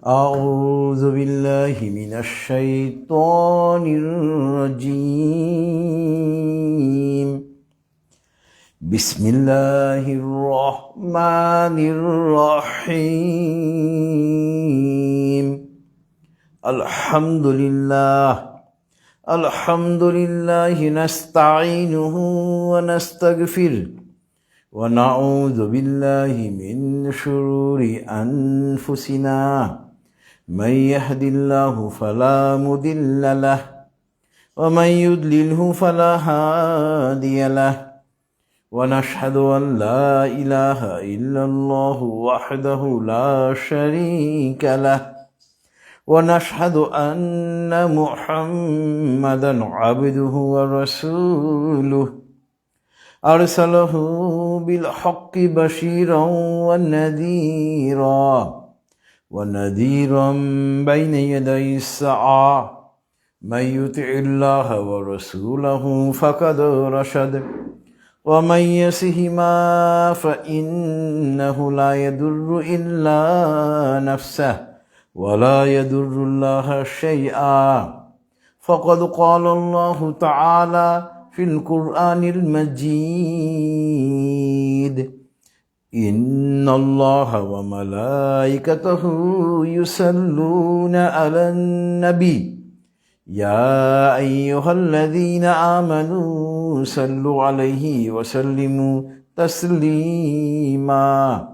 أعوذ بالله من الشيطان الرجيم بسم الله الرحمن الرحيم الحمد لله نستعينه ونستغفره ونعوذ بالله من شرور أنفسنا من يهد الله فلا مضل له ومن يضلله فلا هادي له ونشهد أن لا إله إلا الله وحده لا شريك له ونشهد أن محمدا عبده ورسوله أرسله بالحق بشيرا ونذيرا بين يدي الساعة من يطع الله ورسوله فقد رشد ومن يعصهما فإنه لا يضر إلا نفسه ولا يضر الله شيئا فقد قال الله تعالى في القرآن المجيد إن الله وملائكته يصلون على النبي يا أيها الذين آمنوا صلوا عليه وسلموا تسليما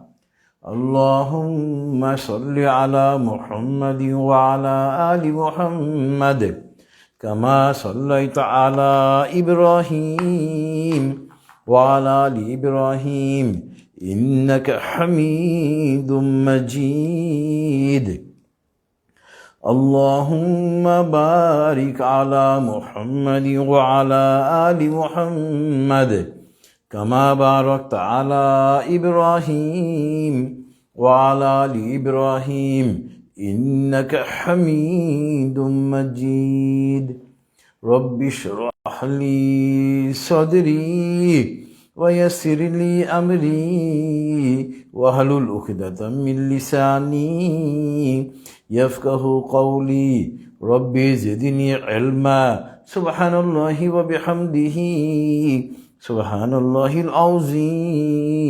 اللهم صل على محمد وعلى آل محمد كما صليت على إبراهيم وعلى آل إبراهيم إنك حميد مجيد اللهم بارك على محمد وعلى آل محمد كما باركت على إبراهيم وعلى آل إبراهيم إنك حميد مجيد رب اشرح لي صدري ويسر لي أمري واحلل عقدة من لساني يفقه قولي رب زدني علما سبحان الله وبحمده سبحان الله العظيم.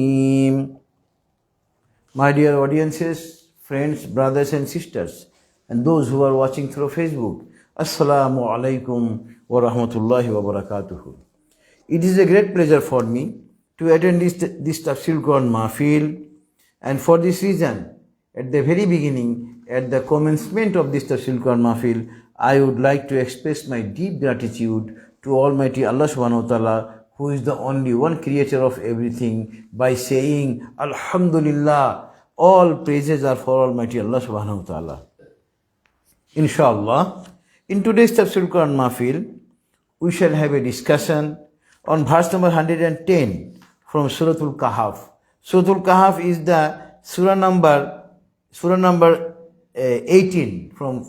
My dear audiences, friends, brothers and sisters, and those who are watching through Facebook, Assalamu alaikum wa rahmatullahi wa barakatuhu. It is a great pleasure for me to attend this Tafsirul Qur'an Mahfil, and for this reason, at the very beginning, at the commencement of this Tafsirul Qur'an Mahfil, I would like to express my deep gratitude to Almighty Allah subhanahu wa ta'ala, who is the only one creator of everything, by saying, Alhamdulillah, all praises are for Almighty Allah subhanahu wa ta'ala. Inshallah, in today's Tafsirul Qur'an Mahfil, we shall have a discussion on verse number 110 from Suratul Kahaf. Suratul Kahaf is the surah number 18 from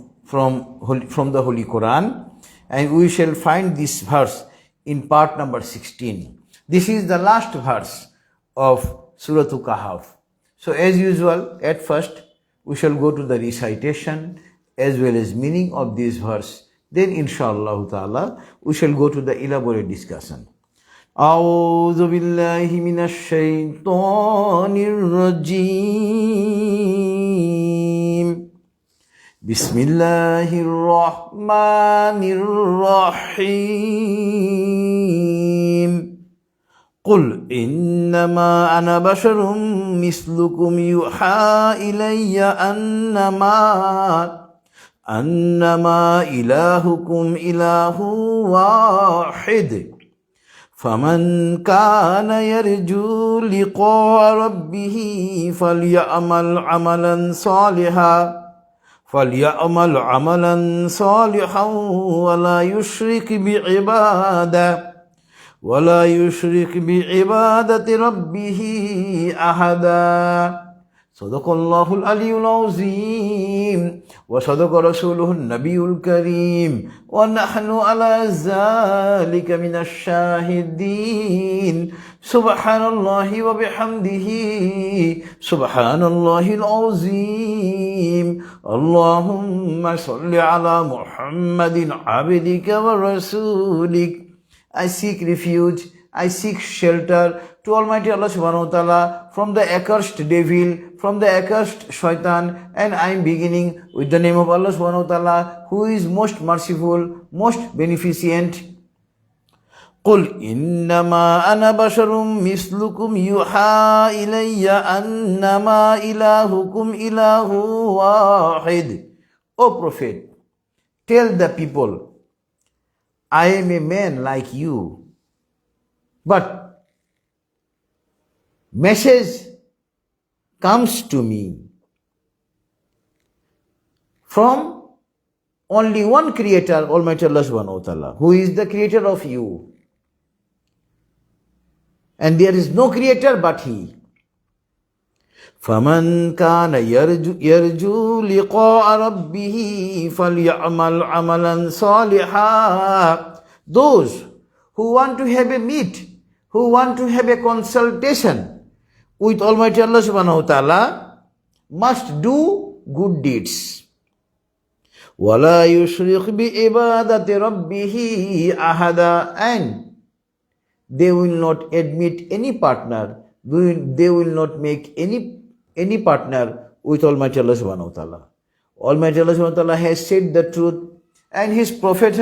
the Holy Qur'an, and we shall find this verse in part number 16. This is the last verse of Suratul Kahaf. So as usual, at first, we shall go to the recitation as well as meaning of this verse. Then inshallah ta'ala, we shall go to the elaborate discussion. أعوذ بالله من الشيطان الرجيم بسم الله الرحمن الرحيم قل إنما أنا بشر مثلكم يوحى إلي أنما إلهكم إله واحد فمن كان يرجو لقاء ربه فليعمل عملا صالحا ولا يشرك بعبادة ربه أحدا Sadaqallahul Aliyul Azim wa sadaqa rasuluhun Nabiyul Kareem wa nahnu ala zalika minash shahidin. Subhanallahi wa bihamdihi subhanallahil azim. Allahumma salli ala Muhammadin abdika wa rasulik. I seek refuge, I seek shelter to Almighty Allah subhanahu wa ta'ala from the accursed devil, from the accursed shaitan, and I am beginning with the name of Allah subhanahu wa ta'ala, who is most merciful, most beneficent. قُلْ إِنَّمَا أَنَا بَشَرٌ مِثْلُكُمْ يُوحَى إِلَيَّ أَنَّمَا إِلَهُكُمْ إِلَهٌ وَاحِدٌ. O Prophet, tell the people, I am a man like you, but message comes to me from only one creator, Almighty Allah subhanahu wa ta'ala, who is the creator of you. And there is no creator but He. فَمَنْ كَانَ يَرْجُو لِقَاءَ رَبِّهِ فَلْيَعْمَلْ عَمَلًا صَالِحًا. Those who want to have a meet, who want to have a consultation with Almighty Allah subhanahu wa ta'ala, must do good deeds. وَلَا يُشْرِكْ بِعِبَادَةِ رَبِّهِ أَحَدًا. And they will not admit any partner, they will not make any partner with Almighty Allah subhanahu wa ta'ala. Almighty Allah subhanahu wa ta'ala has said the truth, and His prophets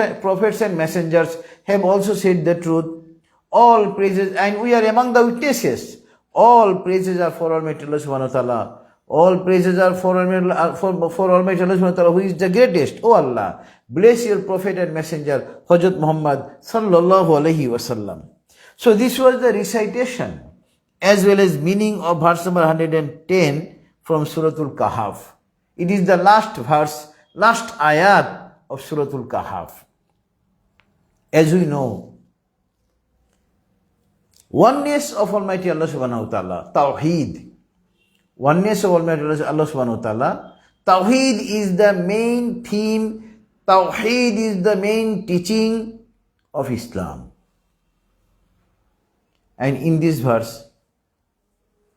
and messengers have also said the truth. All praises, and we are among the witnesses. All praises are for Almighty Allah subhanahu wa ta'ala. All praises are for Almighty Allah subhanahu wa ta'ala, who is the greatest. O Allah, bless your prophet and messenger, Hazrat Muhammad sallallahu alayhi wa sallam. So this was the recitation as well as meaning of verse number 110 from Suratul Kahaf. It is the last verse, last ayat of Suratul Kahaf. As we know, oneness of Almighty Allah subhanahu wa ta'ala, Tawheed. Oneness of Almighty Allah subhanahu wa ta'ala. Tawheed is the main theme. Tawheed is the main teaching of Islam. And in this verse,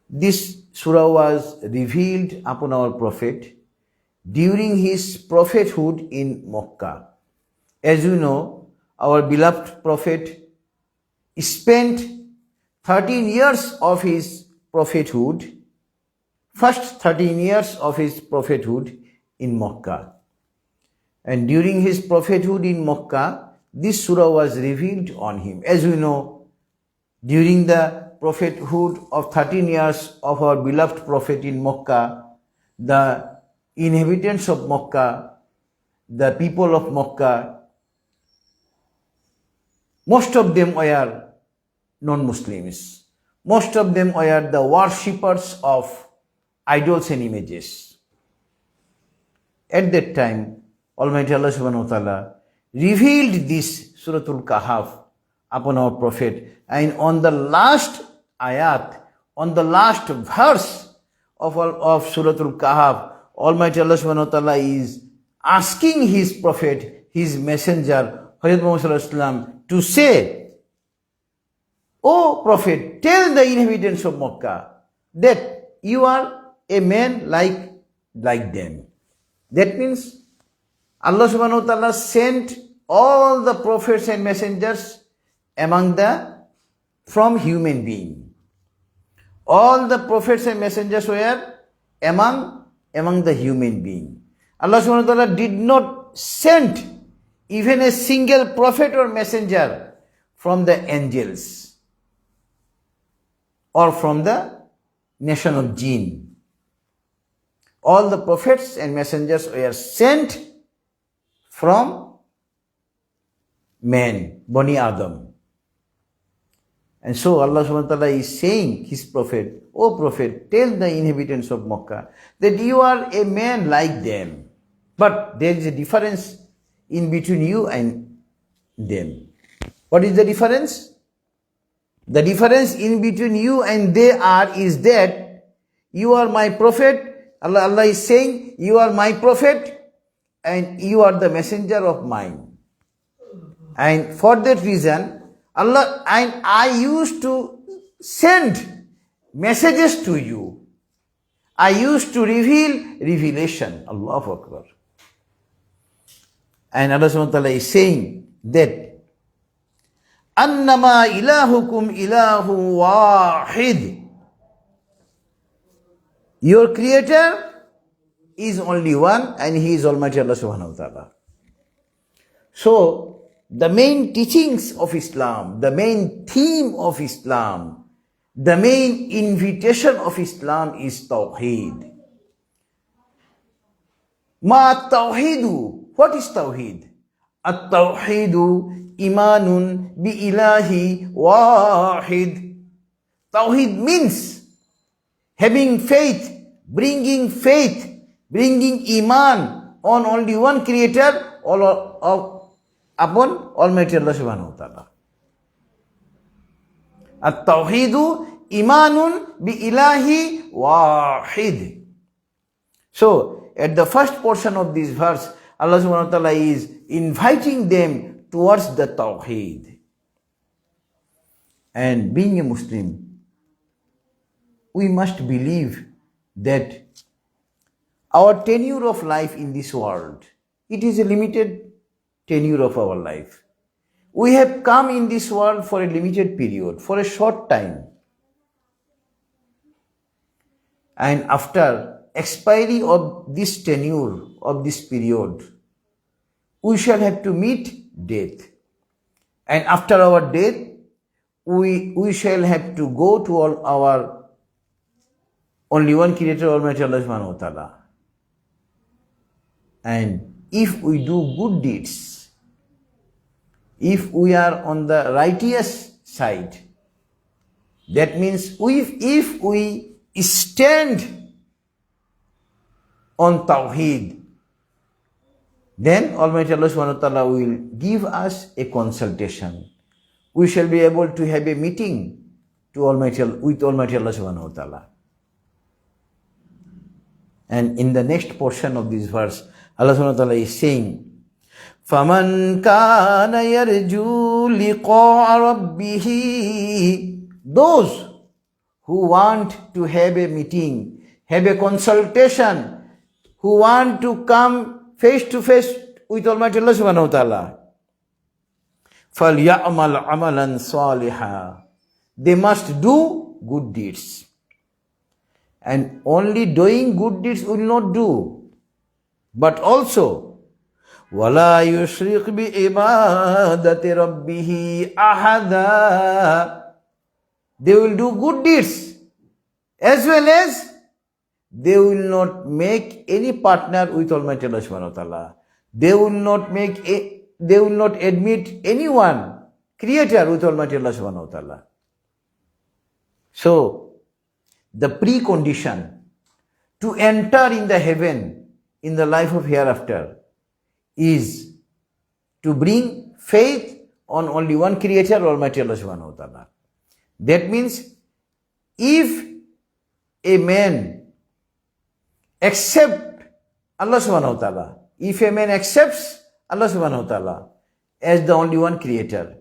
this surah was revealed upon our Prophet during his prophethood in Mecca. As you know, our beloved Prophet spent 13 years of his prophethood, first 13 years of his prophethood in Mecca. And during his prophethood in Mecca, this surah was revealed on him. As we know, during the prophethood of 13 years of our beloved Prophet in Mecca, the inhabitants of Mecca, the people of Mecca, most of them were non-Muslims. Most of them were the worshippers of idols and images. At that time, Almighty Allah subhanahu wa ta'ala revealed this Suratul Kahaf upon our Prophet, and on the last ayat, on the last verse of Suratul Kahaf, Almighty Allah subhanahu wa ta'ala is asking His Prophet, His messenger, Hazrat Muhammad sallallahu alaihi wasallam, to say, O Prophet, tell the inhabitants of Mecca that you are a man like them. That means Allah subhanahu wa ta'ala sent all the prophets and messengers from human being. All the prophets and messengers were among the human being. Allah subhanahu wa ta'ala did not send even a single prophet or messenger from the angels or from the nation of jinn. All the prophets and messengers were sent from man, Bani Adam. And so Allah subhanahu wa ta'ala is saying His Prophet, O Prophet, tell the inhabitants of Mecca that you are a man like them. But there is a difference in between you and them. What is the difference? The difference in between you and they is that you are my prophet. Allah is saying, you are my prophet and you are the messenger of mine. And for that reason, Allah and I used to send messages to you. I used to reveal revelation. Allahu Akbar. And Allah subhanahu wa ta'ala is saying that Annama ilahukum ilahu wahid. Your creator is only one and he is Almighty Allah subhanahu wa ta'ala. So, the main teachings of Islam, the main theme of Islam, the main invitation of Islam is Tawheed. Ma Tawheedu. What is Tawheed? At-Tawheedu imanun bi ilahi wahid. Tawheed means having faith, bringing iman on only one creator upon Almighty Allah subhanahu wa ta'ala. At-Tawheedu imanun bi ilahi wahid. So, at the first portion of this verse, Allah subhanahu wa ta'ala is inviting them towards the Tawheed. And being a Muslim, we must believe that our tenure of life in this world, it is a limited tenure of our life. We have come in this world for a limited period, for a short time. And after expiry of this tenure, of this period, we shall have to meet death. And after our death, we shall have to go to all our only one creator, Almighty Allah subhanahu wa ta'ala. And if we do good deeds, if we are on the righteous side, that means if we stand on Tawheed, then Almighty Allah subhanahu wa ta'ala will give us a consultation. We shall be able to have a meeting with Almighty Allah subhanahu wa ta'ala. And in the next portion of this verse, Allah subhanahu wa ta'ala is saying, فَمَنْ كَانَ يَرْجُو لِقَاءَ رَبِّهِ. Those who want to have a meeting, have a consultation, who want to come face to face with Almighty Allah subhanahu wa ta'ala, فَلْيَعْمَلْ عَمَلًا صَالِحًا. They must do good deeds. And only doing good deeds will not do, but also وَلَا يُشْرِكْ بِعِبَادَةِ رَبِّهِ أَحَدًا. They will do good deeds as well as they will not make any partner with Almighty Allah subhanahu wa ta'ala. They will not admit anyone, creator, with Almighty Allah subhanahu wa ta'ala. So, the precondition to enter in the heaven, in the life of hereafter, is to bring faith on only one creator, Almighty Allah subhanahu wa ta'ala. That means, if a man accepts Allah subhanahu wa ta'ala, if a man accepts Allah subhanahu wa ta'ala as the only one creator,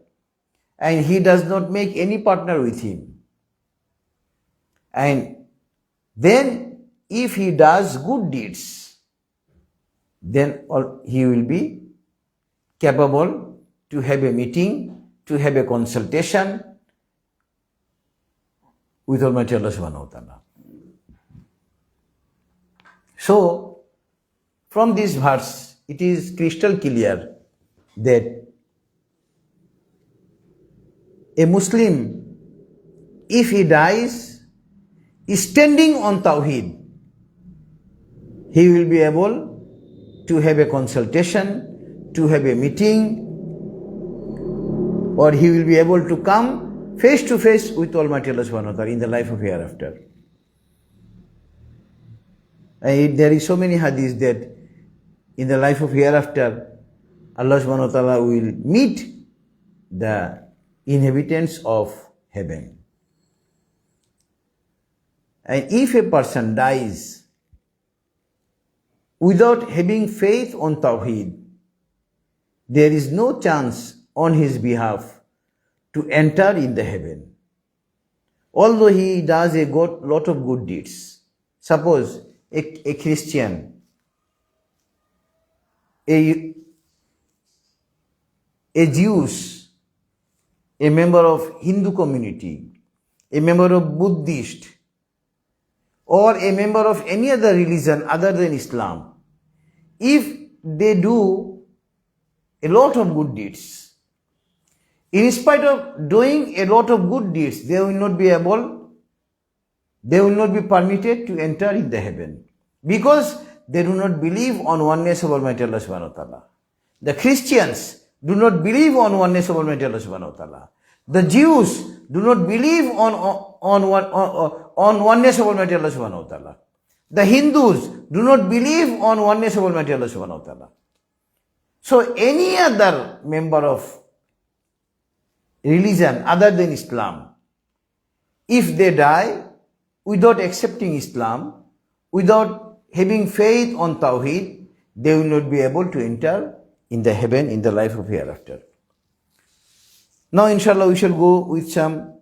and he does not make any partner with him, and then if he does good deeds, then he will be capable to have a meeting, to have a consultation with Almighty Allah subhanahu wa ta'ala. So, from this verse, it is crystal clear that a Muslim, if he dies standing on Tawheed, he will be able to have a consultation, to have a meeting, or he will be able to come face to face with Almighty Allah subhanahu wa ta'ala in the life of hereafter. There is so many hadiths that in the life of hereafter, Allah subhanahu wa ta'ala will meet the inhabitants of heaven. And if a person dies without having faith on Tawheed, there is no chance on his behalf to enter in the heaven. Although he does a lot of good deeds. Suppose a Christian, a Jews, a member of Hindu community, a member of Buddhist, or a member of any other religion other than Islam, if they do a lot of good deeds, in spite of doing a lot of good deeds, they will not be permitted to enter in the heaven, because they do not believe on oneness of Almighty Allah subhanahu wa ta'ala. The Christians do not believe on oneness of Almighty Allah subhanahu wa ta'ala. The Jews do not believe on oneness of Almighty Allah subhanahu wa ta'ala. The Hindus do not believe on oneness of Almighty Allah subhanahu wa ta'ala. So any other member of religion other than Islam, if they die without accepting Islam, without having faith on Tawheed, they will not be able to enter in the heaven in the life of hereafter. Now inshallah we shall go with some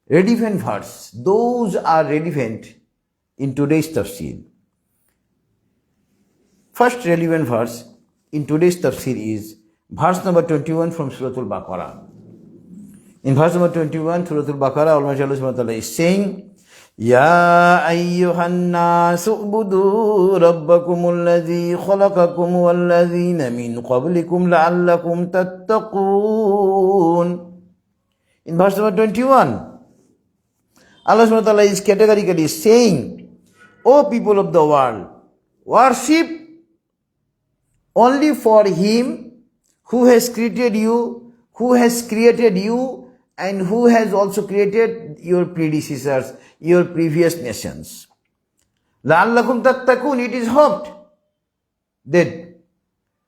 relevant verses. Those are relevant in today's tafsir. First relevant verse in today's tafsir is verse number 21 from Suratul Baqarah. In verse number 21, Suratul Baqarah, Almighty Allah subhanahu wa ta'ala is saying, Ya ayyuhan nasu ubudu rabbakumul ladhi khalaqakum wal ladhina min qablikum la'allakum tattaqun. In verse number 21, Allah subhanahu wa ta'ala is categorically saying, O people of the world, worship only for Him who has created you, and who has also created your predecessors, your previous nations. لَعَلَّكُمْ تَتَّقُونَ. It is hoped that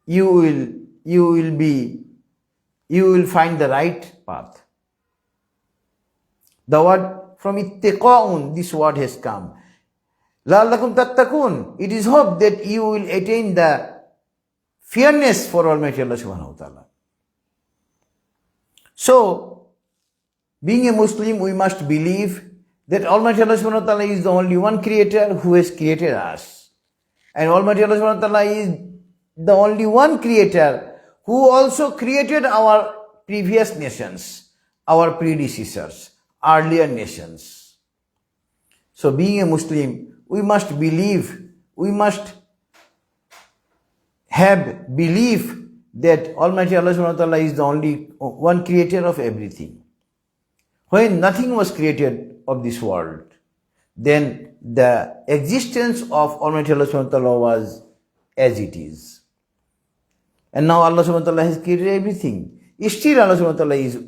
you will find the right path. The word from ittiqa'un, this word has come. لَعَلَّكُمْ تَتَّقُونَ. It is hoped that you will attain the fairness for Almighty Allah subhanahu wa ta'ala. So, being a Muslim, we must believe that Almighty Allah subhanahu wa ta'ala is the only one creator who has created us. And Almighty Allah subhanahu wa ta'ala is the only one creator who also created our previous nations, our predecessors, earlier nations. So being a Muslim, we must believe, we must have belief that Almighty Allah subhanahu wa ta'ala is the only one creator of everything. When nothing was created of this world, then the existence of Almighty Allah subhanahu wa ta'ala was as it is. And now Allah subhanahu wa ta'ala has created everything. Still Allah subhanahu wa ta'ala is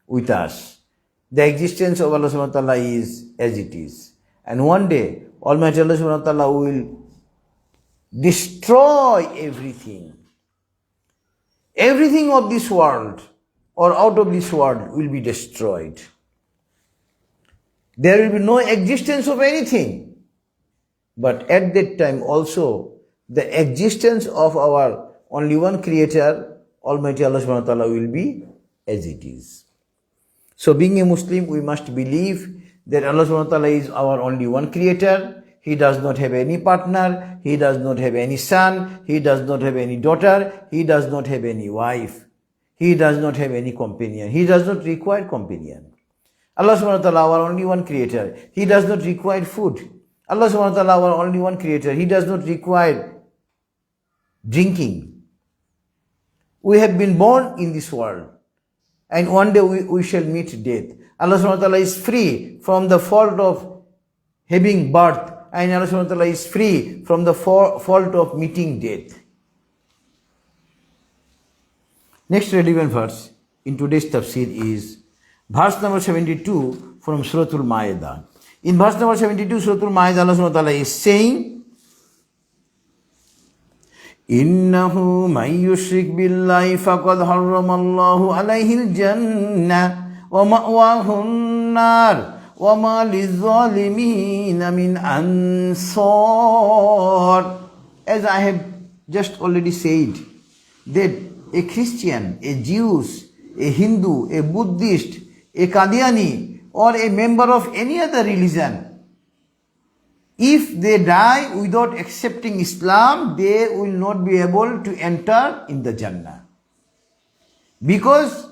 with us. The existence of Allah subhanahu wa ta'ala is as it is. And one day, Almighty Allah subhanahu wa ta'ala will destroy everything. Everything of this world or out of this world will be destroyed. There will be no existence of anything. But at that time also, the existence of our only one creator, Almighty Allah subhanahu wa ta'ala, will be as it is. So being a Muslim, we must believe that Allah subhanahu wa ta'ala is our only one creator. He does not have any partner. He does not have any son. He does not have any daughter. He does not have any wife. He does not have any companion. He does not require companion. Allah subhanahu wa ta'ala, our only one creator. He does not require food. Allah subhanahu wa ta'ala, our only one creator. He does not require drinking. We have been born in this world. And one day we shall meet death. Allah subhanahu wa ta'ala is free from the fault of having birth. And Allah subhanahu wa ta'ala is free from the fault of meeting death. Next relevant verse in today's tafsir is verse number 72 from Suratul Ma'idah. In verse number 72, Suratul Ma'idah, Allah subhanahu wa ta'ala is saying, Innahu man yushrik billahi faqad harrama Allahu alayhi al-jannah wa ma'wahu an-nar وَمَا لِلظَّالِمِينَ مِنْ أَنصَارٍ. As I have just already said, that a Christian, a Jew, a Hindu, a Buddhist, a Qadiani, or a member of any other religion, if they die without accepting Islam, they will not be able to enter in the Jannah. Because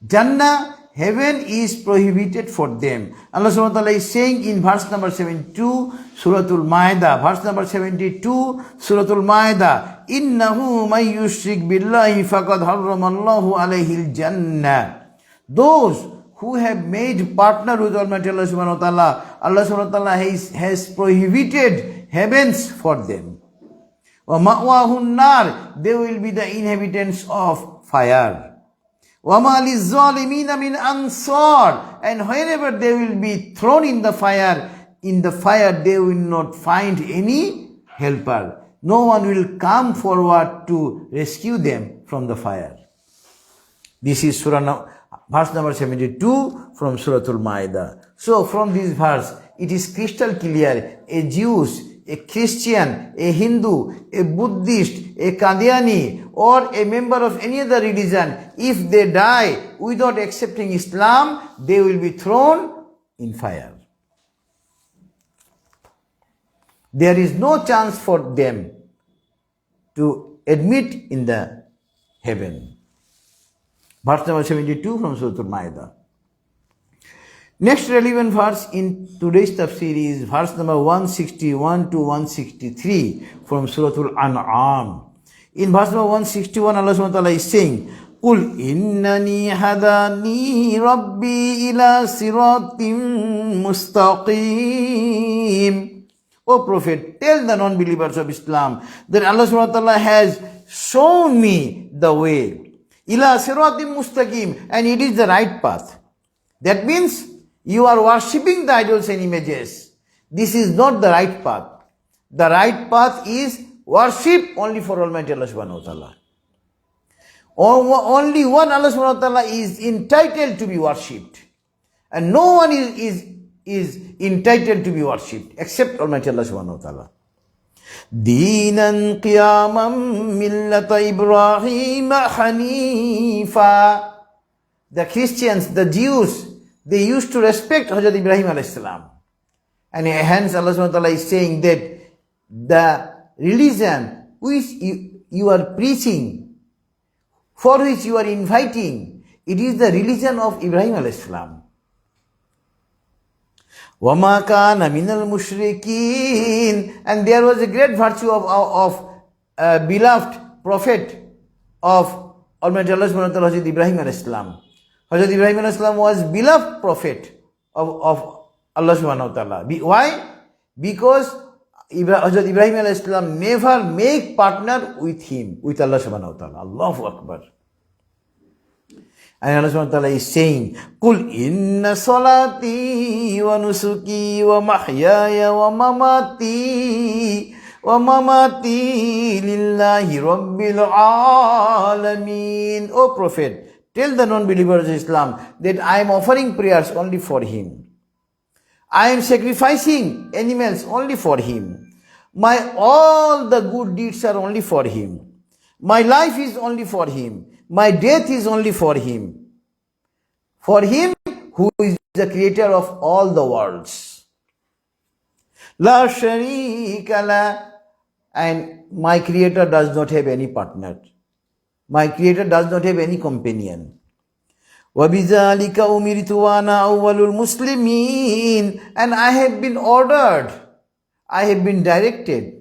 Jannah, heaven, is prohibited for them. Allah subhanahu wa ta'ala is saying in verse number 72, Suratul Ma'idah, verse number 72, Suratul Ma'idah, Innahu may yushrik billahi faqad harramallahu alayhi al-jannah. Those who have made partner with Almighty Allah subhanahu wa ta'ala has prohibited heavens for them. وَمَأْوَاهُ النَّارِ, they will be the inhabitants of fire. وَمَا لِلظَّالِمِينَ مِنْ أَنصَارٍ, and whenever they will be thrown in the fire they will not find any helper. No one will come forward to rescue them from the fire. This is verse number 72 from Suratul Ma'idah. So from this verse, it is crystal clear: a Jew, a Christian, a Hindu, a Buddhist, a Qadiani, or a member of any other religion, if they die without accepting Islam, they will be thrown in fire. There is no chance for them to admit in the heaven. Verse number 72 from Suratul Ma'idah. Next relevant verse in today's tafsir is verse number 161 to 163 from Suratul An'am. In verse number 161, Allah subhanahu wa ta'ala is saying, قُلْ إِنَّنِي هَدَانِي رَبِّي إِلَى صِرَاطٍ مُسْتَقِيمٍ. O Prophet, tell the non-believers of Islam that Allah subhanahu wa ta'ala has shown me the way. Ila siratim mustaqim, and it is the right path. That means you are worshipping the idols and images. This is not the right path. The right path is worship only for Almighty Allah subhanahu wa ta'ala. Only one Allah subhanahu wa ta'ala is entitled to be worshipped. And no one is entitled to be worshipped except Almighty Allah subhanahu wa ta'ala. Deenan qiyamam millata Ibrahim hanifa. The Christians, the Jews, they used to respect Hazrat Ibrahim alayhi salam. And hence Allah subhanahu wa ta'ala is saying that the religion which you are preaching, for which you are inviting, it is the religion of Ibrahim alayhi salam. وَمَا كَانَ مِنَ الْمُشْرِكِينَ, and there was a great virtue of beloved prophet of Almighty Allah subhanahu wa ta'ala, Hazrat Ibrahim alayhi salam. Hazrat Ibrahim alayhi salam was beloved prophet of Allah subhanahu wa ta'ala. Why? Because Hazrat Ibrahim alayhi salam never make partner with him, with Allah subhanahu wa ta'ala. Allahu Akbar. And Allah subhanahu wa ta'ala is saying, قُلْ إِنَّ صَلَاتِي وَنُسُكِي وَمَحْيَايَ وَمَمَاتِي لِلَّهِ رَبِّ الْعَالَمِينَ. O Prophet, tell the non-believers of Islam that I am offering prayers only for him. I am sacrificing animals only for him. All the good deeds are only for him. My life is only for him. My death is only for him. For him who is the creator of all the worlds. La sharika la, and my creator does not have any partner. My creator does not have any companion. وَبِذَلِكَ أُمِرْتُ وَأَنَا أَوَّلُ الْمُسْلِمِينَ, and I have been ordered, I have been directed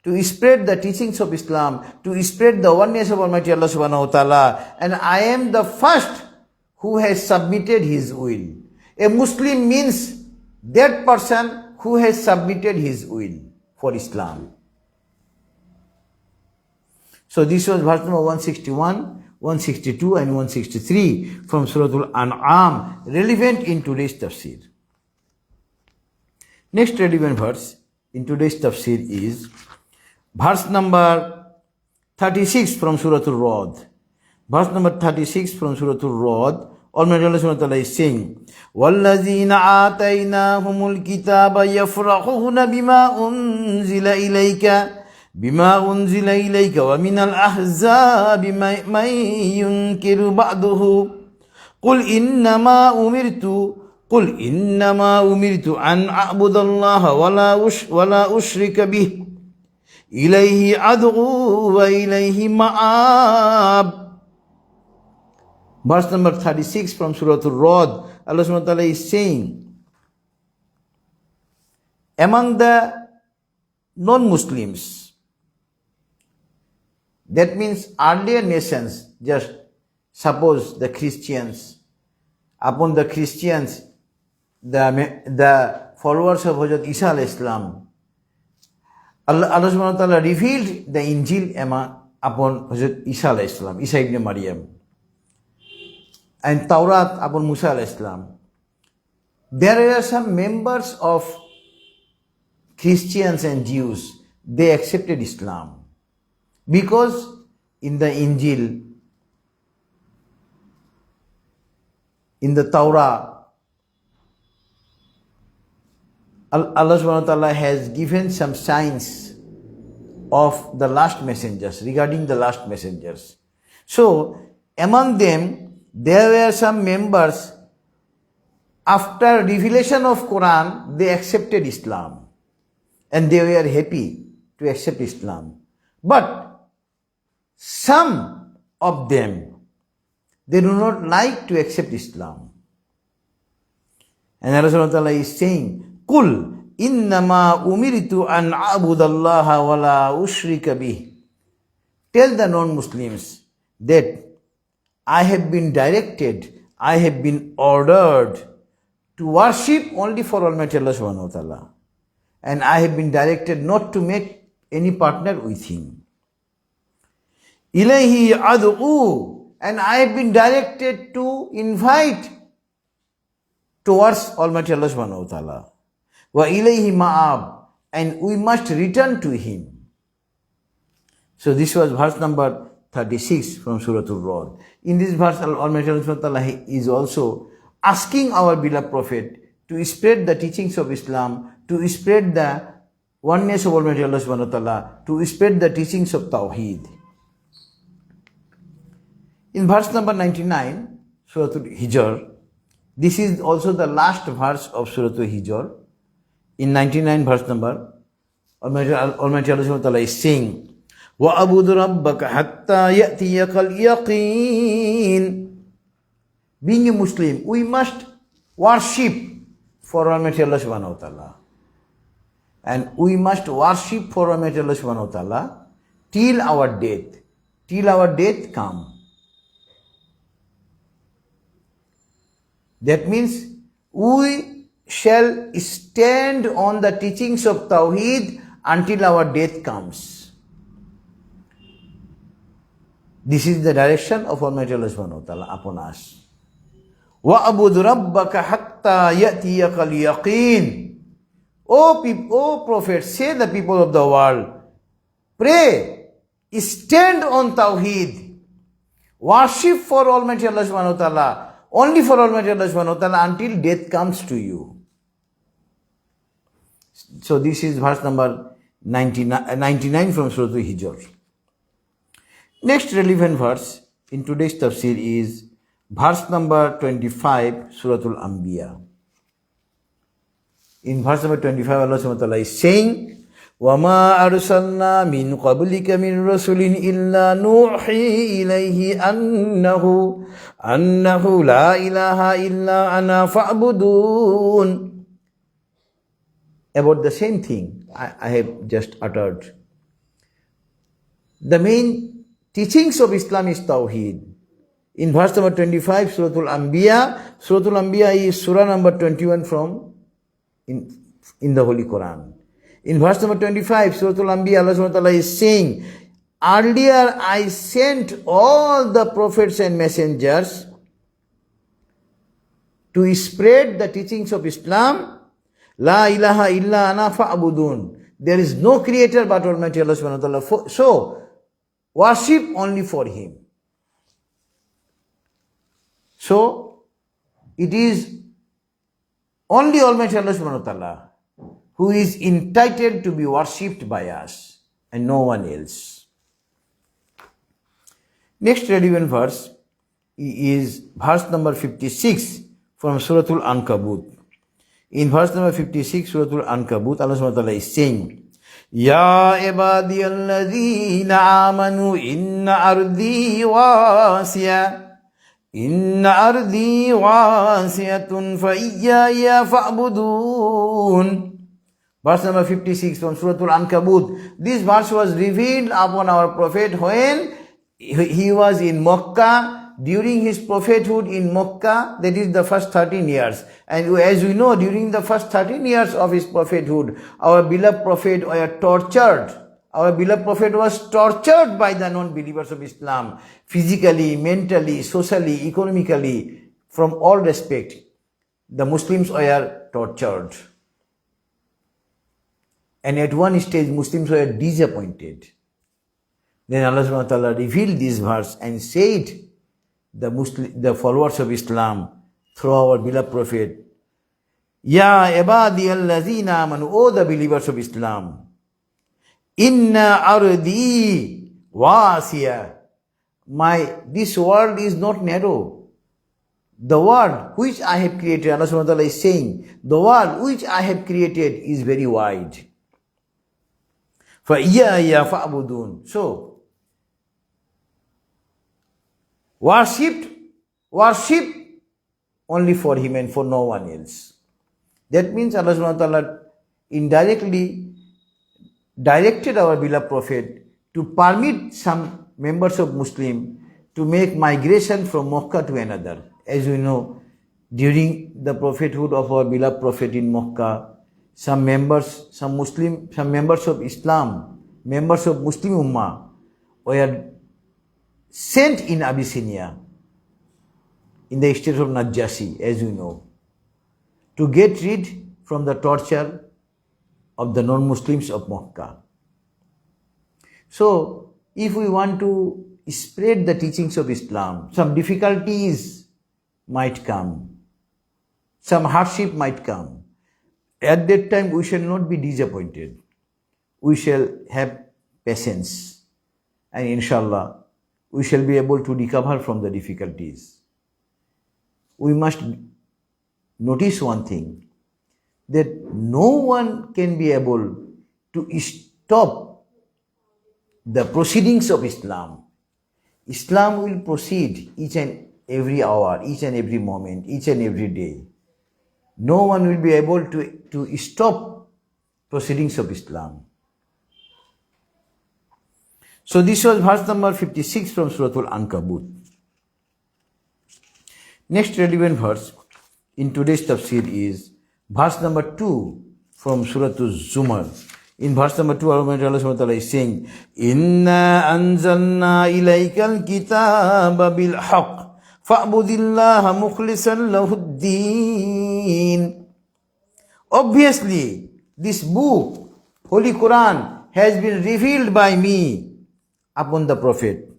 to spread the teachings of Islam, to spread the oneness of Almighty Allah subhanahu wa ta'ala, and I am the first who has submitted his will. A Muslim means that person who has submitted his will for Islam. So this was verse number 161, 162 and 163 from Suratul An'am, relevant in today's tafsir. Next relevant verse in today's tafsir is verse number 36 from Suratul Rod. Verse number 36 from Suratul Rod. Almighty Allah subhanahu wa ta'ala is saying, وَالَّذِينَ آتَيْنَاهُمُ الْكِتَابَ يَفْرَحُونَ بِمَا أُنزِلَ إِلَيْكَ وَمِنَ الْأَحْزَابِ مَن يُنكِرُ بَعْضُهُ قُلْ إِنَّمَا أُمِرْتُ أَنْ أَعْبُدَ اللَّهَ وَلَا أُشْرِكَ بِهِ إِلَيْهِ أَدْعُو وَإِلَيْهِ مَآبِ. Verse number 36 from Suratul. Allah subhanahu wa ta'ala is saying, among the non-Muslims, that means earlier nations, just suppose the Christians, upon the Christians, the followers of Hazrat Isa alayhi salam, Allah subhanahu wa ta'ala revealed the Injil upon Hazrat Isa alayhi salam, Isa ibn Maryam, and Taurat upon Musa alayhi salam. There were some members of Christians and Jews, they accepted Islam because in the Injil, in the Torah, Allah subhanahu wa ta'ala has given some signs of the last messengers, regarding the last messengers. So, among them, there were some members, after revelation of Qur'an, they accepted Islam. And they were happy to accept Islam. But some of them, they do not like to accept Islam. And Allah subhanahu wa ta'ala is saying, قُلْ إِنَّمَا أُمِرْتُ أَنْ أَعْبُدَ اللَّهَ وَلَا أُشْرِكَ بِهِ. Tell the non-Muslims that I have been directed, I have been ordered to worship only for Almighty Allah subhanahu wa ta'ala. And I have been directed not to make any partner with Him. إِلَيْهِ أَدْعُو. And I have been directed to invite towards Almighty Allah subhanahu wa ta'ala. وَإِلَيْهِ مَآبِ. And we must return to Him. So this was verse number 36 from Suratul. In this verse, Almighty Allah subhanahu wa ta'ala is also asking our beloved Prophet to spread the teachings of Islam, to spread the oneness of Almighty Allah subhanahu wa ta'ala, to spread the teachings of Tawheed. In verse number 99, Suratul Hijr, this is also the last verse of Suratul Hijr. In 99 verse number, Almighty Allah subhanahu wa ta'ala is saying, وَأَبُدُ رَبَّكَ حَتَّى يَأْتِيَكَ الْيَقِينَ. Being a Muslim, we must worship for Almighty Allah subhanahu wa ta'ala. And we must worship for Almighty Allah subhanahu wa ta'ala till our death. Till our death come. That means we shall stand on the teachings of Tawheed until our death comes. This is the direction of Almighty Allah subhanahu wa ta'ala upon us. وَأَبُدْ رَبَّكَ حَتَّى يَأْتِيَكَ الْيَقِينَ. O Prophet, say the people of the world, pray, stand on Tawheed, worship for Almighty Allah subhanahu wa ta'ala, only for Almighty Allah subhanahu wa ta'ala until death comes to you. So this is verse number 99 from Suratul Hijr. Next relevant verse in today's tafsir is verse number 25, Suratul Anbiya. In verse number 25, Allah subhanahu wa ta'ala is saying, وَمَا أَرْسَلْنَا مِنْ قَبْلِكَ مِنْ رَسُولٍ إِلَّا نُوحِي إِلَيْهِ أَنَّهُ لَا إِلَهَ إِلَّا أَنَا فَاعْبُدُونَ. About the same thing I have just uttered. The main teachings of Islam is Tawheed. In verse number 25, Suratul Anbiya. Suratul Anbiya is surah number 21 from in the Holy Qur'an. In verse number 25, Suratul Anbiya, Allah subhanahu wa ta'ala is saying, earlier I sent all the prophets and messengers to spread the teachings of Islam. La ilaha illa ana fa'budun. There is no creator but Almighty Allah subhanahu wa ta'ala. So, worship only for Him. So, it is only Almighty Allah subhanahu wa ta'ala who is entitled to be worshipped by us and no one else. Next relevant verse is verse number 56 from Suratul Ankabut. In verse number 56, Suratul Ankabut, Allah subhanahu wa ta'ala is saying, Ya ibadiyalladhina amanu inna ardi wasiya. Inna ardi wasiyatun fa iyaya fa'budun. Verse number 56 from Suratul Ankabut. This verse was revealed upon our Prophet when he was in Makkah, during his prophethood in Makkah, that is the first 13 years. And as we know, during the first 13 years of his prophethood, our beloved prophet was tortured. Our beloved prophet was tortured by the non-believers of Islam, physically, mentally, socially, economically, from all respect. The Muslims were tortured. And at one stage, Muslims were disappointed. Then Allah subhanahu wa ta'ala revealed this verse and said, the followers of Islam, through our beloved prophet, Ya ibadiyallazina amanu, O the believers of Islam, Inna ardi wasiya. This world is not narrow. The world which I have created, Allah subhanahu wa ta'ala is saying, the world which I have created is very wide. فَإِيَّايَ فَأْبُدُونَ. So, worship only for him and for no one else. That means Allah subhanahu wa ta'ala indirectly directed our beloved prophet to permit some members of Muslim to make migration from Makkah to another. As we know, during the prophethood of our beloved prophet in Makkah, some members of Islam, members of Muslim Ummah were sent in Abyssinia, in the state of Najasi, as we know, to get rid from the torture of the non-Muslims of Makkah. So, if we want to spread the teachings of Islam, some difficulties might come, some hardship might come. At that time, we shall not be disappointed. We shall have patience, and inshallah, we shall be able to recover from the difficulties. We must notice one thing, that no one can be able to stop the proceedings of Islam. Islam will proceed each and every hour, each and every moment, each and every day. No one will be able to stop proceedings of Islam. So this was verse number 56 from Suratul Ankabut. Next relevant verse in today's tafsir is verse number 2 from Suratul Zumar. In verse number 2, Allah subhanahu wa ta'ala is saying, Inna anzalna ilaykal kitaba bil haqq fa'budillaha mukhlisan lahuddin. Obviously, this book, Holy Qur'an, has been revealed by me upon the Prophet.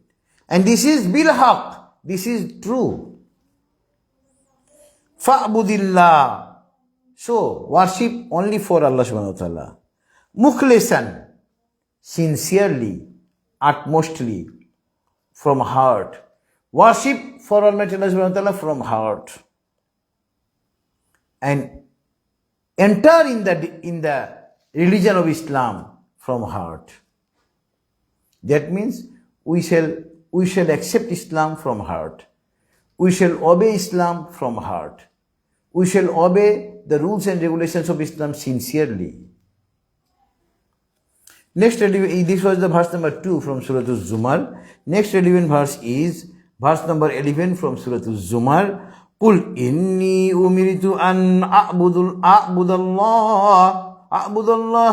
And this is bil haqq, this is true. Fa'budillah. So, worship only for Allah subhanahu wa ta'ala. Mukhlisan, sincerely, utmostly, from heart. Worship for Almighty Allah subhanahu wa ta'ala from heart. And enter in the religion of Islam from heart. That means we shall accept Islam from heart. We shall obey Islam from heart. We shall obey the rules and regulations of Islam sincerely. Next, this was the verse number 2 from Suratul Zumar. Next relevant verse is verse number 11 from Suratul Zumar. Qul inni umirtu an a'budallah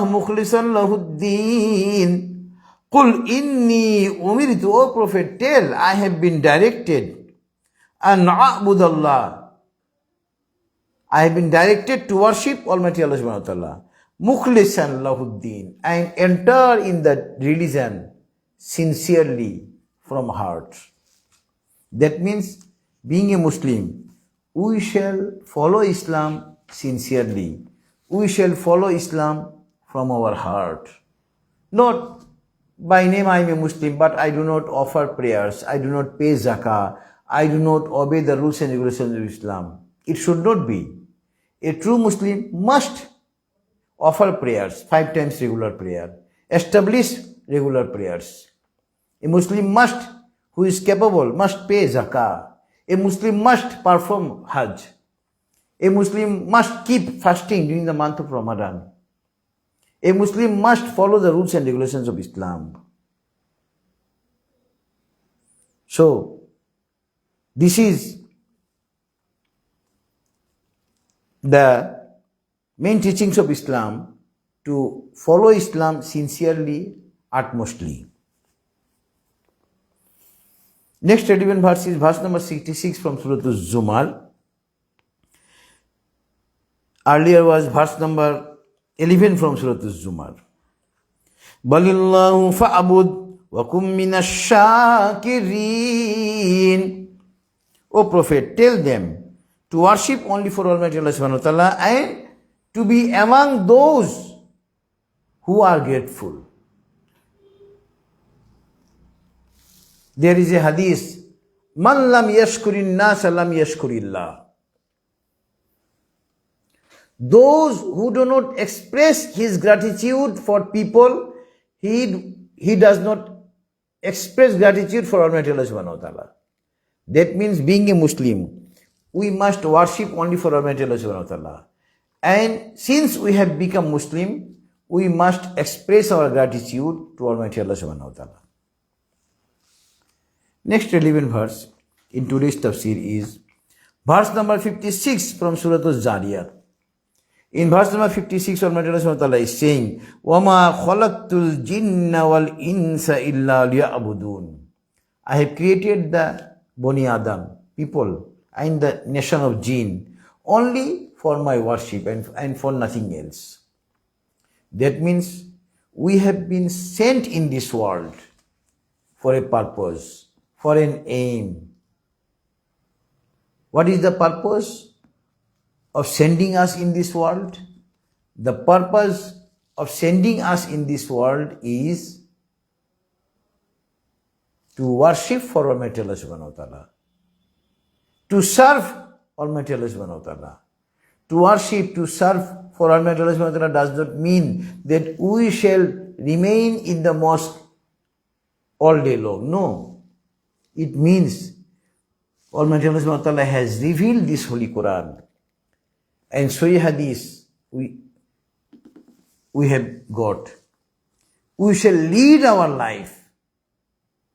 mukhlisan lahuddin. Qul inni umirtu, O Prophet, tell, I have been directed an a'budallah. I have been directed to worship Almighty Allah subhanahu wa ta'ala. Mukhlisan lahuddin, and enter in the religion sincerely from heart. That means, being a Muslim, we shall follow Islam sincerely. We shall follow Islam from our heart. Not by name I am a Muslim, but I do not offer prayers, I do not pay zakah, I do not obey the rules and regulations of Islam. It should not be. A true Muslim must offer prayers, 5 times regular prayer, establish regular prayers. A Muslim who is capable, must pay zakah. A Muslim must perform Hajj. A Muslim must keep fasting during the month of Ramadan. A Muslim must follow the rules and regulations of Islam. So, this is the main teachings of Islam, to follow Islam sincerely, utmostly. Next relevant verse is verse number 66 from Suratul Zumar. Earlier was verse number 11 from Suratul Zumar. Balillahu fa'abud wa kum minash shakirin. O Prophet, tell them to worship only for Almighty Allah subhanahu wa ta'ala and to be among those who are grateful. There is a hadith, Man lam yashkurin nasa lam yashkurillah. Those who do not express his gratitude for people, he does not express gratitude for Almighty Allah subhanahu wa ta'ala. That means, being a Muslim, we must worship only for Almighty Allah subhanahu wa ta'ala. And since we have become Muslim, we must express our gratitude to Almighty Allah subhanahu wa ta'ala. Next relevant verse in today's tafsir is verse number 56 from Suratul Zariyat. In verse number 56, Almighty Allah subhanahu wa ta'ala is saying, وَمَا خَلَقْتُ الْجِنَّ وَالْإِنسَ إِلَّا لِيَعْبُدُونَ. I have created the Bani Adam, people, and the nation of jinn only for my worship and for nothing else. That means we have been sent in this world for a purpose, for an aim. What is the purpose of sending us in this world? The purpose of sending us in this world is to worship for Almighty Allah subhanahu wa ta'ala, to serve Almighty Allah subhanahu wa ta'ala. To worship, to serve for Almighty Allah subhanahu wa ta'ala does not mean that we shall remain in the mosque all day long. No. It means Almighty Allah subhanahu wa ta'ala has revealed this Holy Qur'an and Sahih Hadith we have got. We shall lead our life,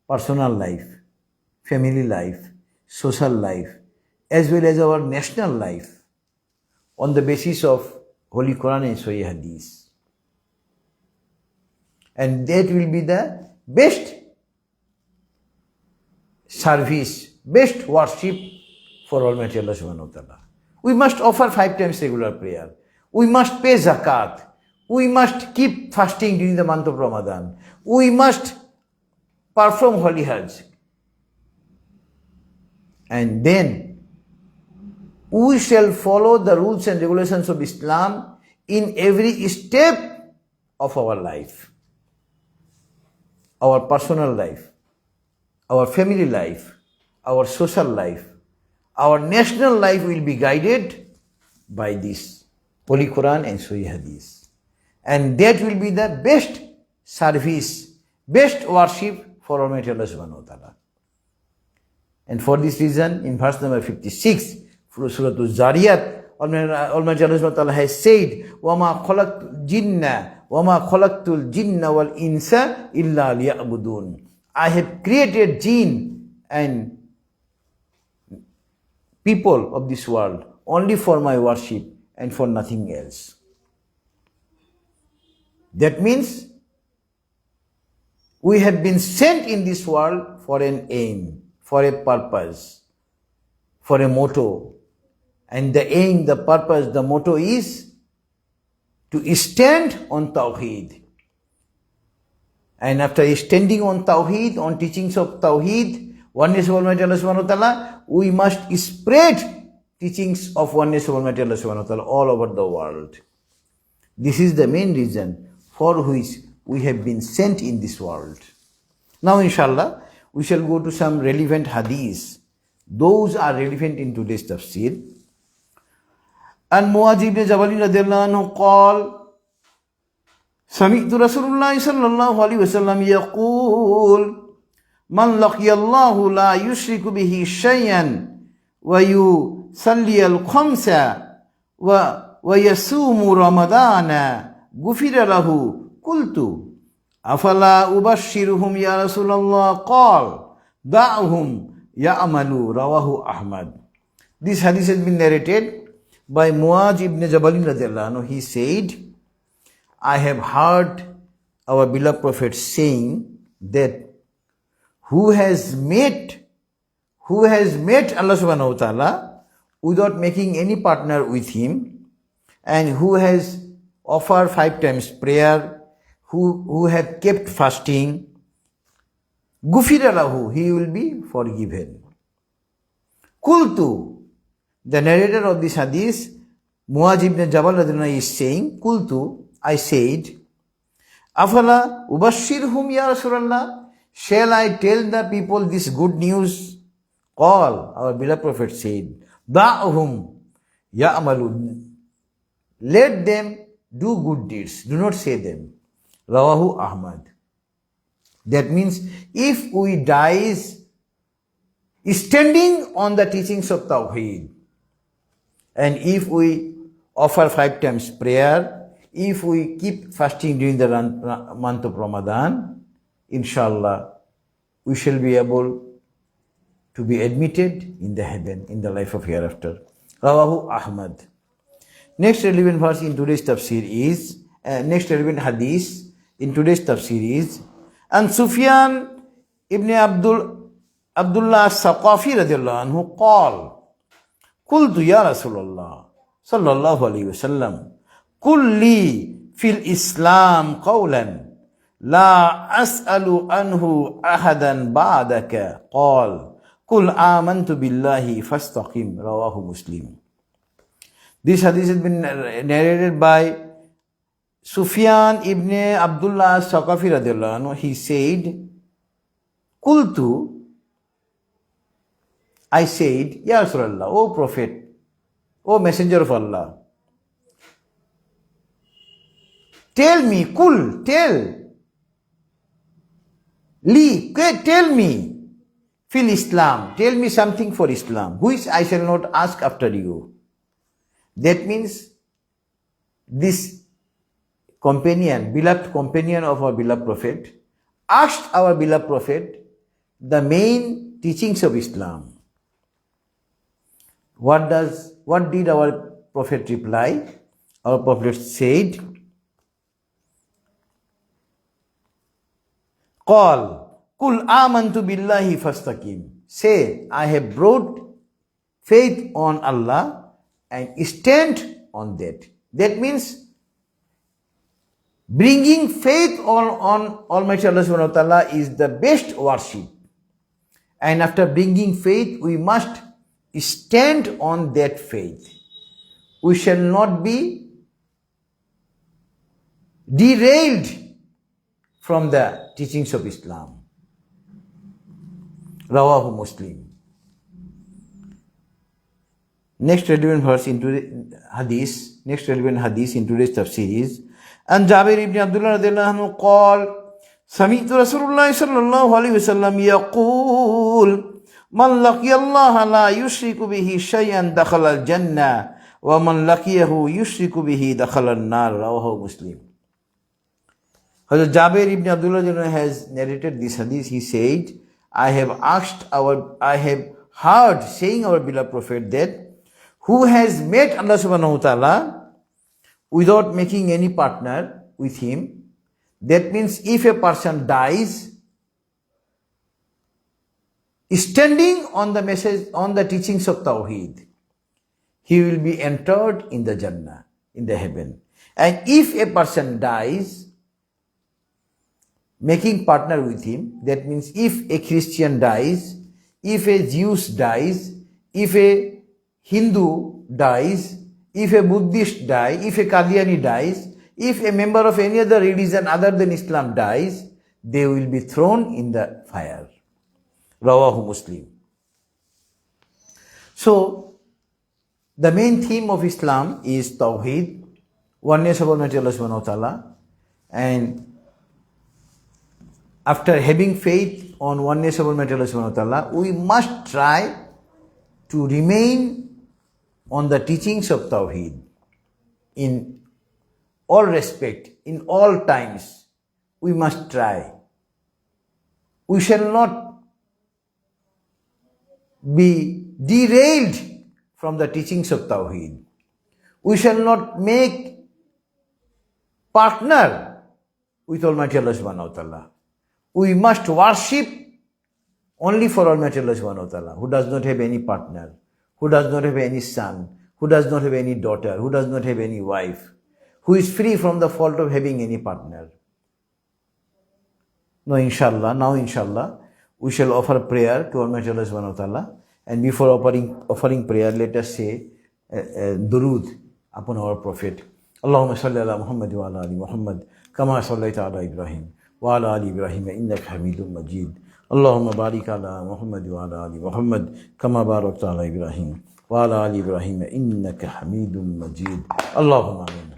personal life, family life, social life, as well as our national life, on the basis of Holy Quran and Sahih Hadith. And that will be the best service, best worship for Almighty Allah subhanahu wa ta'ala. We must offer 5 times regular prayer. We must pay zakat. We must keep fasting during the month of Ramadan. We must perform Holy Hajj. And then we shall follow the rules and regulations of Islam in every step of our life. Our personal life, our family life, our social life, our national life will be guided by this Holy Quran and Sahih Hadith. And that will be the best service, best worship for Almighty Allah subhanahu wa ta'ala. And for this reason, in verse number 56, from Suratul Zariyat, Almighty Allah subhanahu wa ta'ala has said, وَمَا خَلَقْتُ الْجِنَّ وَالْإِنسَ إِلَّا لِيَعْبُدُونَ. I have created jinn and people of this world only for my worship and for nothing else. That means we have been sent in this world for an aim, for a purpose, for a motto. And the aim, the purpose, the motto is to stand on Tawheed. And after standing on Tawheed, on teachings of Tawheed, oneness of Almighty Allah subhanahu wa ta'ala, we must spread teachings of oneness of Almighty Allah subhanahu wa ta'ala all over the world. This is the main reason for which we have been sent in this world. Now inshallah, we shall go to some relevant hadiths. Those are relevant in today's tafsir. And Muaz ibn Jabal radiyallahu anhu قال سمعت رسول الله صلى الله عليه وسلم يقول من لقي الله لا يشرك به شيئا ويصلي الخمس ويصوم رمضان غفر له قلت أفلا أبشرهم يا رسول الله قال دعهم يعملوا رواه أحمد. This hadith has been narrated by Muaz ibn Jabal radiyallahu anhu. He said, I have heard our beloved Prophet saying that who has met Allah subhanahu wa ta'ala without making any partner with him, and who has offered 5 times prayer, who have kept fasting, gufira lahu, he will be forgiven. Kultu, the narrator of this hadith, Muaz ibn Jabal radhiyallahu anhu is saying, Kultu, I said, Afala ubashirhum ya Rasulallah, shall I tell the people this good news? Qal, our beloved Prophet said, Da'hum ya'malun, let them do good deeds, do not say them. Rawahu Ahmad. That means if we die standing on the teachings of Tawheed, and if we offer 5 times prayer, if we keep fasting during the month of Ramadan, inshallah, we shall be able to be admitted in the heaven, in the life of hereafter. Rawahu Ahmad. Next relevant verse in today's tafsir is, next relevant hadith in today's tafsir is, and Sufyan ibn Abdullah Saqafi radiyallahu anhu qal, Qultu ya Rasulullah sallallahu alayhi wa sallam, قل لي في الإسلام قولا لا أسأل عنه أحدا بعدك قال قل آمنت بالله فاستقم رواه مسلم. This hadith has been narrated by Sufyan ibn Abdullah Saqafi radhiyallahu anhu. He said, Qultu, I said, Ya Rasulullah, O Prophet, O Messenger of Allah, tell me, tell me, fil Islam, tell me something for Islam, which I shall not ask after you. That means this companion, beloved companion of our beloved Prophet, asked our beloved Prophet the main teachings of Islam. What did our Prophet reply? Our Prophet said, Qal, Kul amantu billahi fastaqim. Say, I have brought faith on Allah and stand on that. That means bringing faith on Almighty Allah subhanahu wa ta'ala is the best worship. And after bringing faith, we must stand on that faith. We shall not be derailed from the teachings of Islam. Rawahu Muslim. Next relevant verse in today's hadith, in today's tafsir is, and Jabir ibn Abdullah radhiyallahu anhu qal, سمعت رسول الله صلى الله عليه وسلم يقول من لقي الله لا يشرك به شيئا دخل الجنة ومن لقيه يشرك به دخل النار. رواه Muslim. Hazrat Jabir ibn Abdullah has narrated this hadith. He said, I have heard saying our beloved Prophet that who has met Allah subhanahu wa ta'ala without making any partner with him, that means if a person dies standing on the message, on the teachings of Tawheed, he will be entered in the Jannah, in the heaven. And if a person dies making partner with him, that means if a Christian dies, if a Jew dies, if a Hindu dies, if a Buddhist dies, if a Qadiani dies, if a member of any other religion other than Islam dies, they will be thrown in the fire. Rawahu Muslim. So, the main theme of Islam is Tawheed, oneness of Almighty Allah subhanahu wa ta'ala, and after having faith on oneness of Almighty Allah subhanahu wa ta'ala, we must try to remain on the teachings of Tawheed in all respect, in all times. We must try. We shall not be derailed from the teachings of Tawheed. We shall not make partner with Almighty Allah subhanahu wa ta'ala. We must worship only for Almighty Allah subhanahu wa ta'ala, who does not have any partner, who does not have any son, who does not have any daughter, who does not have any wife, who is free from the fault of having any partner. Now inshallah, we shall offer prayer to Almighty Allah subhanahu wa ta'ala, and before offering prayer, let us say durood upon our Prophet. Allahumma salli ala Muhammad wa ala ali Muhammad, kama sallaita ala Ibrahim wa ala ali Ibrahim innaka Hamidum Majid. Allahumma barik ala Muhammad wa ala ali Muhammad, kama barakta ala Ibrahim wa ala ali Ibrahim innaka Hamidum Majid. Allahumma amin.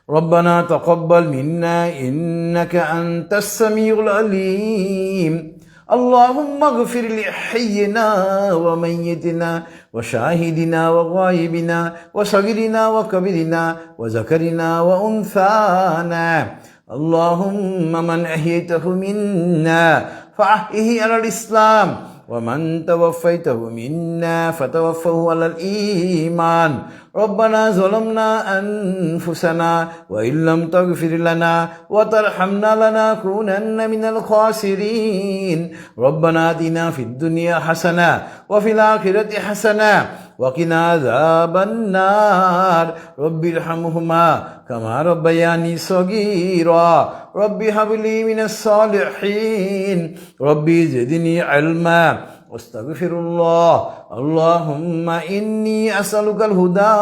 ربنا تقبل منا إنك أنت السميع العليم. اللهم اغفر لحينا وميتنا وشاهدنا وغائبنا وصغيرنا وكبيرنا وذكرنا وأنثانا. اللهم من أحييته منا فأحيه على الإسلام، ومن توفيته منا فتوفه على الإيمان. ربنا ظلمنا أنفسنا وإن لم تغفر لنا وترحمنا لنكونن من الخاسرين. ربنا آتنا في الدنيا حسنة وفي الآخرة حسنة وقنا عذاب النار. رب ارحمهما كما ربياني صغيرا. رب هب لي من الصالحين. ربي زدني علما. واستغفر الله. اللهم إني أسألك الهدى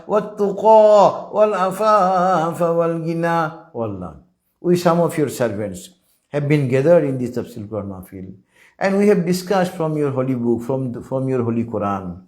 والتقى والعفاف والغنى. والله, we some of your servants have been gathered in this Tafsirul Mahfil, and we have discussed from your holy book, from your holy Qur'an,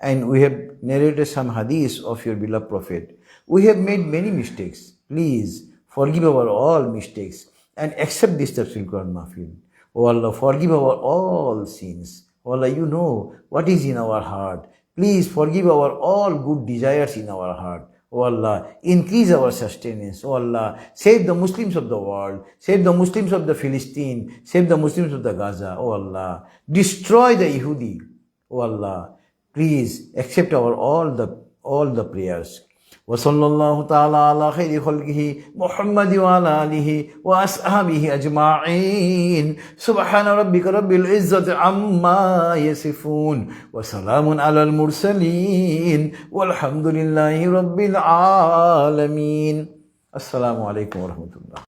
and we have narrated some hadiths of your beloved Prophet. We have made many mistakes. Please forgive our all mistakes and accept this Tafsirul Mahfil. Oh Allah, forgive our all sins. Oh Allah, you know what is in our heart. Please forgive our all good desires in our heart. Oh Allah, increase our sustenance. Oh Allah, save the Muslims of the world. Save the Muslims of the Philistine. Save the Muslims of the Gaza. Oh Allah, destroy the Yehudi. Oh Allah, please accept our all the prayers. وصلى الله تعالى على خير خلقه محمد وعلى آله وأصحابه أجمعين. سبحان ربك رب العزة عما يصفون وسلام على المرسلين والحمد لله رب العالمين. السلام عليكم ورحمة الله.